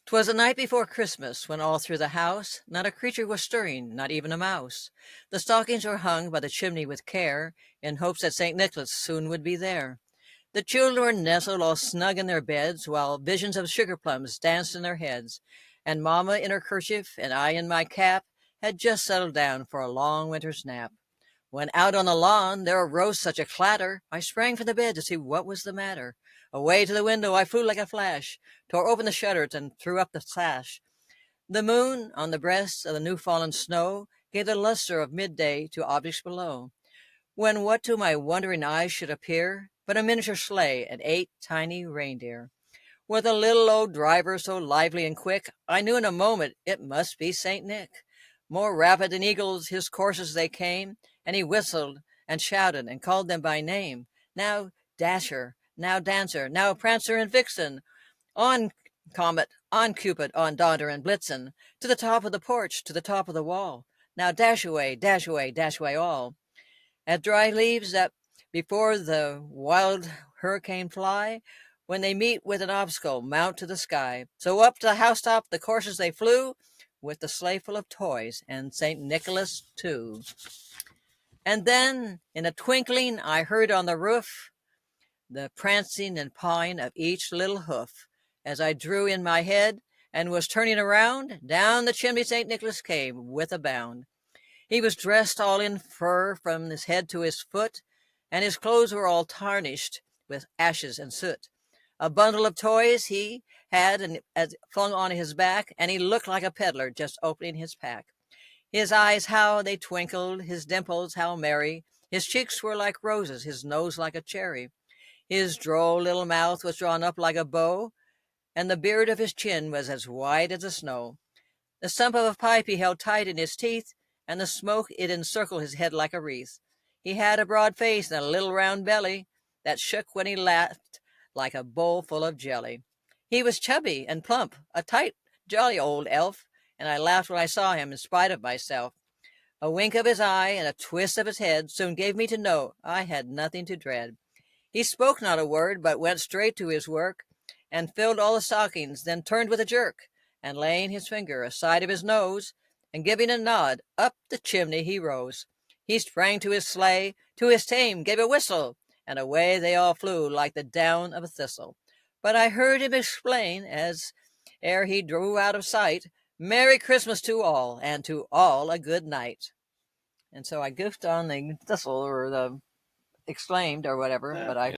'Twas the night before Christmas, when all through the house not a creature was stirring, not even a mouse. The stockings were hung by the chimney with care, in hopes that St. Nicholas soon would be there. The children were nestled all snug in their beds, while visions of sugar plums danced in their heads, and Mamma in her kerchief and I in my cap had just settled down for a long winter's nap. When out on the lawn there arose such a clatter, I sprang from the bed to see what was the matter. Away to the window I flew like a flash, tore open the shutters and threw up the sash. The moon, on the breast of the new fallen snow, gave the luster of midday to objects below. When what to my wondering eyes should appear but a miniature sleigh and 8 tiny reindeer. With a little old driver so lively and quick, I knew in a moment it must be Saint Nick. More rapid than eagles his coursers they came, and he whistled and shouted and called them by name. Now Dasher, now Dancer, now Prancer and Vixen, on Comet, on Cupid, on Donder and Blitzen, to the top of the porch, to the top of the wall. Now dash away, dash away all. As dry leaves that before the wild hurricane fly, when they meet with an obstacle, mount to the sky. So up to the housetop the coursers they flew, with the sleigh full of toys, and St. Nicholas too. And then, in a twinkling, I heard on the roof the prancing and pawing of each little hoof. As I drew in my head and was turning around, down the chimney St. Nicholas came with a bound. He was dressed all in fur from his head to his foot, and his clothes were all tarnished with ashes and soot. A bundle of toys he had and flung on his back, and he looked like a peddler just opening his pack. His eyes, how they twinkled, his dimples, how merry. His cheeks were like roses, his nose like a cherry. His droll little mouth was drawn up like a bow, and the beard of his chin was as white as the snow. The stump of a pipe he held tight in his teeth, and the smoke it encircled his head like a wreath. He had a broad face and a little round belly that shook when he laughed like a bowl full of jelly. He was chubby and plump, a tight, jolly old elf, and I laughed when I saw him in spite of myself. A wink of his eye and a twist of his head soon gave me to know I had nothing to dread. He spoke not a word, but went straight to his work, and filled all the stockings, then turned with a jerk, and laying his finger aside of his nose, and giving a nod, up the chimney he rose. He sprang to his sleigh, to his tame gave a whistle, and away they all flew like the down of a thistle. But I heard him explain, as ere he drew out of sight, Merry Christmas to all, and to all a good night. And so I goofed on the thistle or the exclaimed or whatever, Yeah, but I